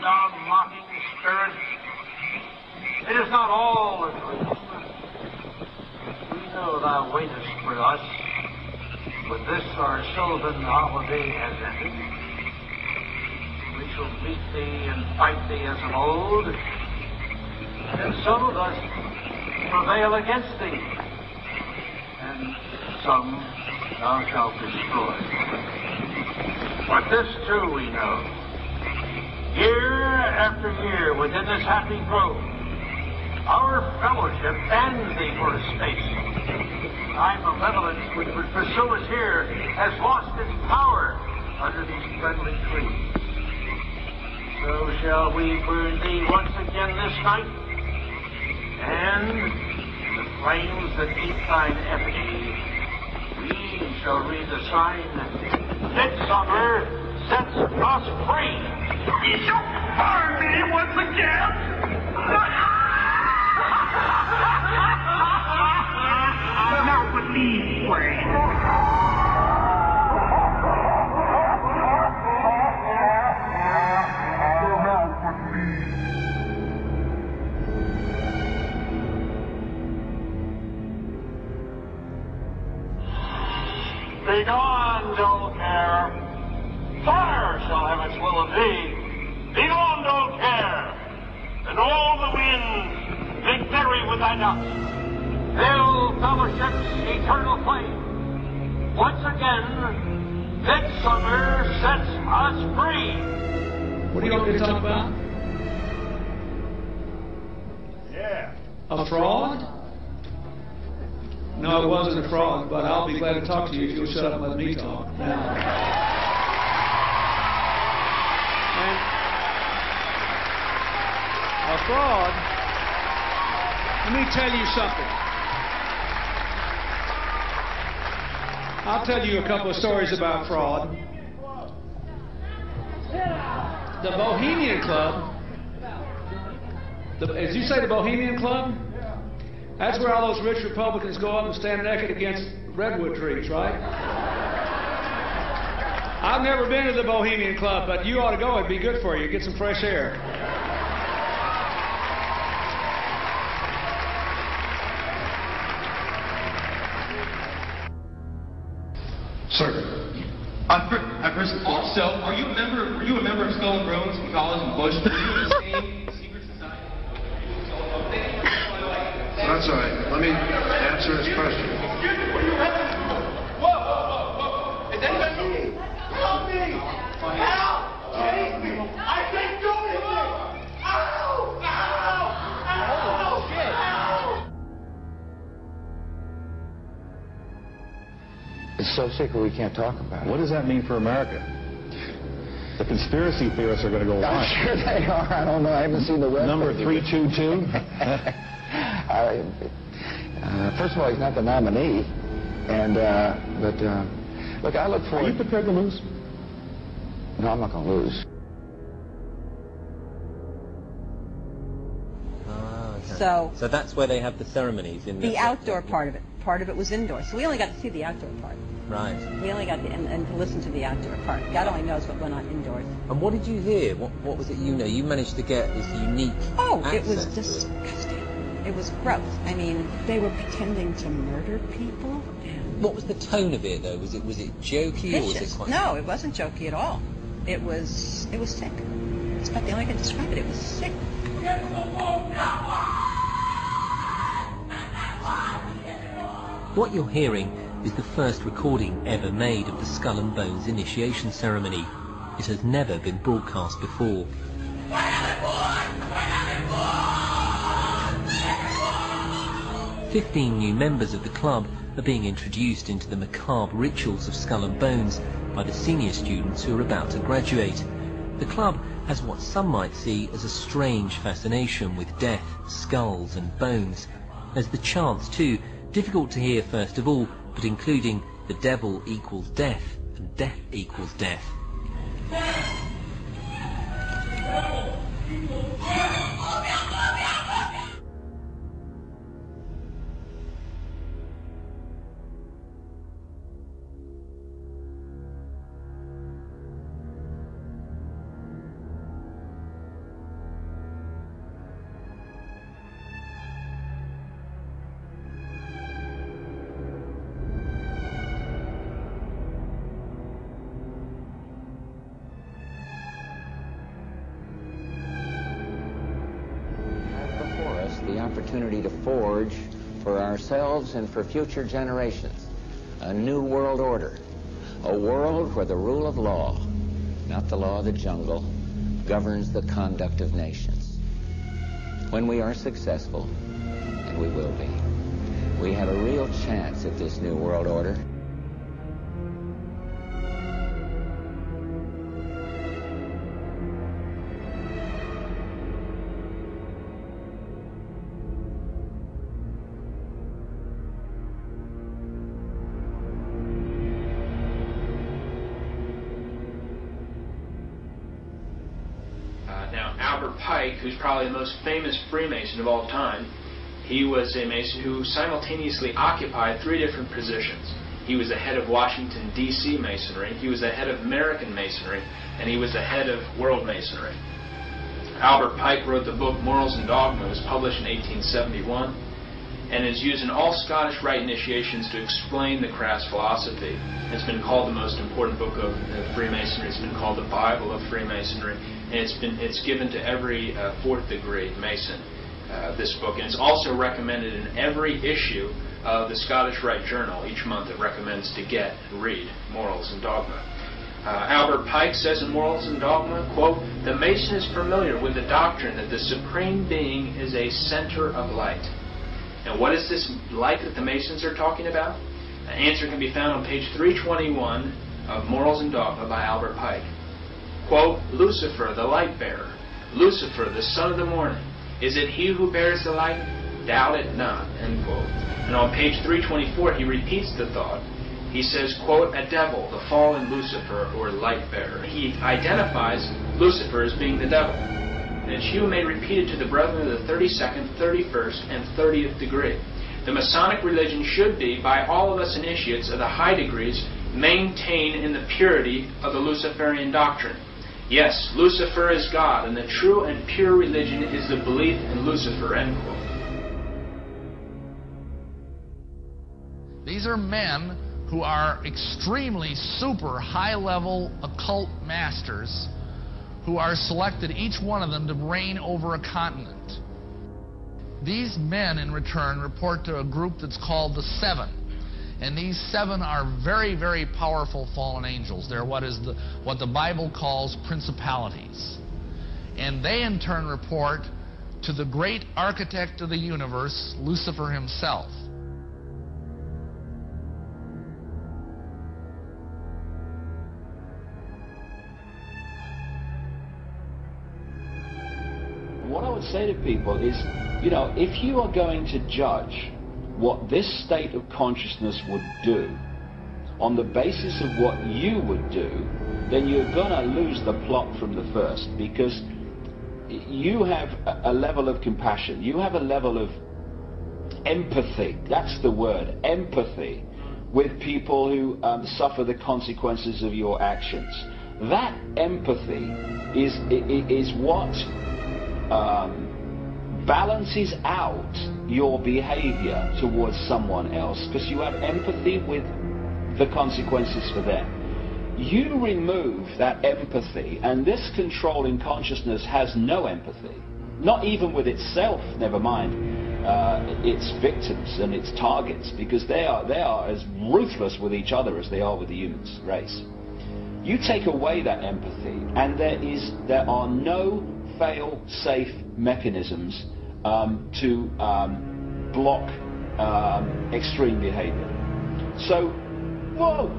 thou mocking spirit. It is not all a dream. We know thou waitest for us. With this our sylvan holiday has ended. We shall meet thee and fight thee as of old, and some of us prevail against thee, and some thou shalt destroy. But this too we know. Year after year within this happy grove, our fellowship bans thee for a space. Thy malevolence which would pursue us here has lost its power under these friendly trees. So shall we burn thee once again this night, and the flames that eat thine effigy, we shall read the sign, Midsummer sets us free. You shall burn me once again. Now with me, Wayne. Begone, dull care. Fire shall have its will of thee. Begone, dull care. And all the winds make merry with thy dust. Fill fellowship's eternal flame. Once again, Midsummer sets us free. What do you want me to talk about? Yeah. A fraud? No, it wasn't a fraud, but I'll be glad to talk to you if you'll shut up and let me talk. Now. And a fraud, let me tell you something. I'll tell you a couple of stories about fraud. The Bohemian Club, as you say, the Bohemian Club? That's where all those rich Republicans go up and stand naked against redwood trees, right? I've never been to the Bohemian Club, but you ought to go. It'd be good for you. Get some fresh air. Sir. First of all, so, were you a member of Skull and Bones in college in Bush? Were you in the same secret society? That's all right. Let me answer his question. Excuse me, what are you having? Whoa. Is anybody... Help me! Help! Chase me! I can't do anything! Ow! Ow! Shit! It's so secret we can't talk about it. What does that mean for America? The conspiracy theorists are going to go I'm wild. sure they are. I don't know. I haven't seen the web. Number 322? First of all, he's not the nominee. And, look, I look forward... Are you prepared to lose? No, I'm not going to lose. So that's where they have the ceremonies in the outdoor part of it. Part of it was indoor. So we only got to see the outdoor part. Right. We only got to and to listen to the outdoor part. God only knows what went on indoors. And what did you hear? What was it you know? You managed to get this unique it was access to disgusting. It was gross. I mean, they were pretending to murder people. What was the tone of it, though? Was it jokey or was it quite... No, it wasn't jokey at all. It was sick. It's about the only way I can describe it. It was sick. What you're hearing is the first recording ever made of the Skull and Bones initiation ceremony. It has never been broadcast before. 15 new members of the club are being introduced into the macabre rituals of Skull and Bones by the senior students who are about to graduate. The club has what some might see as a strange fascination with death, skulls and bones. There's the chants too, difficult to hear first of all, but including the devil equals death and death equals death. to forge for ourselves and for future generations a new world order, a world where the rule of law, not the law of the jungle, governs the conduct of nations. When we are successful, and we will be, we have a real chance at this new world order. Now, Albert Pike, who's probably the most famous Freemason of all time, he was a Mason who simultaneously occupied 3 different positions. He was the head of Washington, D.C. Masonry, he was the head of American Masonry, and he was the head of World Masonry. Albert Pike wrote the book Morals and Dogma. It was published in 1871, and is used in all Scottish Rite initiations to explain the crass philosophy. It's been called the most important book of Freemasonry. It's been called the Bible of Freemasonry, and it's given to every 4th degree Mason, this book. And it's also recommended in every issue of the Scottish Rite Journal. Each month it recommends to get and read Morals and Dogma. Albert Pike says in Morals and Dogma, quote, "The Mason is familiar with the doctrine that the Supreme Being is a center of light." And what is this light that the Masons are talking about? The answer can be found on page 321 of Morals and Dogma by Albert Pike. Quote, "Lucifer, the light bearer, Lucifer, the son of the morning, is it he who bears the light? Doubt it not," end quote. And on page 324 he repeats the thought. He says, quote, "A devil, the fallen Lucifer, or light bearer." He identifies Lucifer as being the devil. And it's you may repeat it to the brethren of the 32nd, 31st, and 30th degree. The Masonic religion should be, by all of us initiates of the high degrees, maintained in the purity of the Luciferian doctrine. Yes, Lucifer is God, and the true and pure religion is the belief in Lucifer, end quote. These are men who are extremely super high-level occult masters who are selected, each one of them, to reign over a continent. These men, in return, report to a group that's called the Seven. And these 7 are very, very powerful fallen angels. They're what the Bible calls principalities. And they, in turn, report to the great architect of the universe, Lucifer himself. What I would say to people is, you know, if you are going to judge what this state of consciousness would do on the basis of what you would do, then you're going to lose the plot from the first, because you have a level of compassion, you have a level of empathy, that's the word, empathy, with people who suffer the consequences of your actions. That empathy is what balances out your behavior towards someone else, because you have empathy with the consequences for them. You remove that empathy, and this controlling consciousness has no empathy, not even with itself, never mind its victims and its targets, because they are as ruthless with each other as they are with the human race. You take away that empathy, and there are no fail-safe mechanisms to block extreme behavior. So, whoa,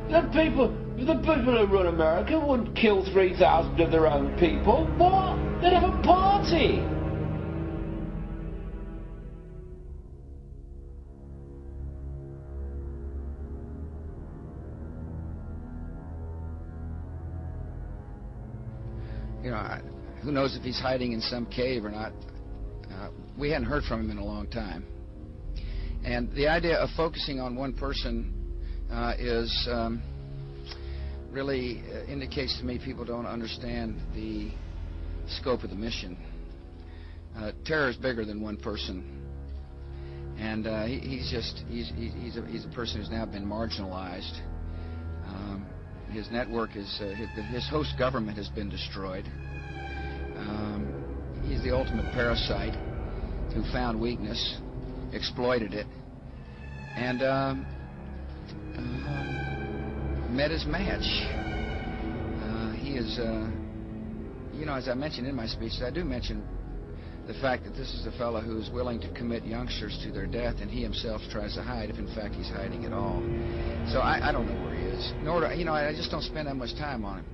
the people who run America wouldn't kill 3,000 of their own people. What? They'd have a party. You know, who knows if he's hiding in some cave or not. We hadn't heard from him in a long time. And the idea of focusing on one person really indicates to me people don't understand the scope of the mission. Terror is bigger than one person. And he's a person who's now been marginalized. His network is, his host government has been destroyed. He's the ultimate parasite who found weakness exploited it, and met his match. He is, you know, as I mentioned in my speeches, I do mention the fact that this is a fellow who is willing to commit youngsters to their death, and he himself tries to hide, if in fact he's hiding at all. So I don't know where he is. Nor do, you know, I just don't spend that much time on him.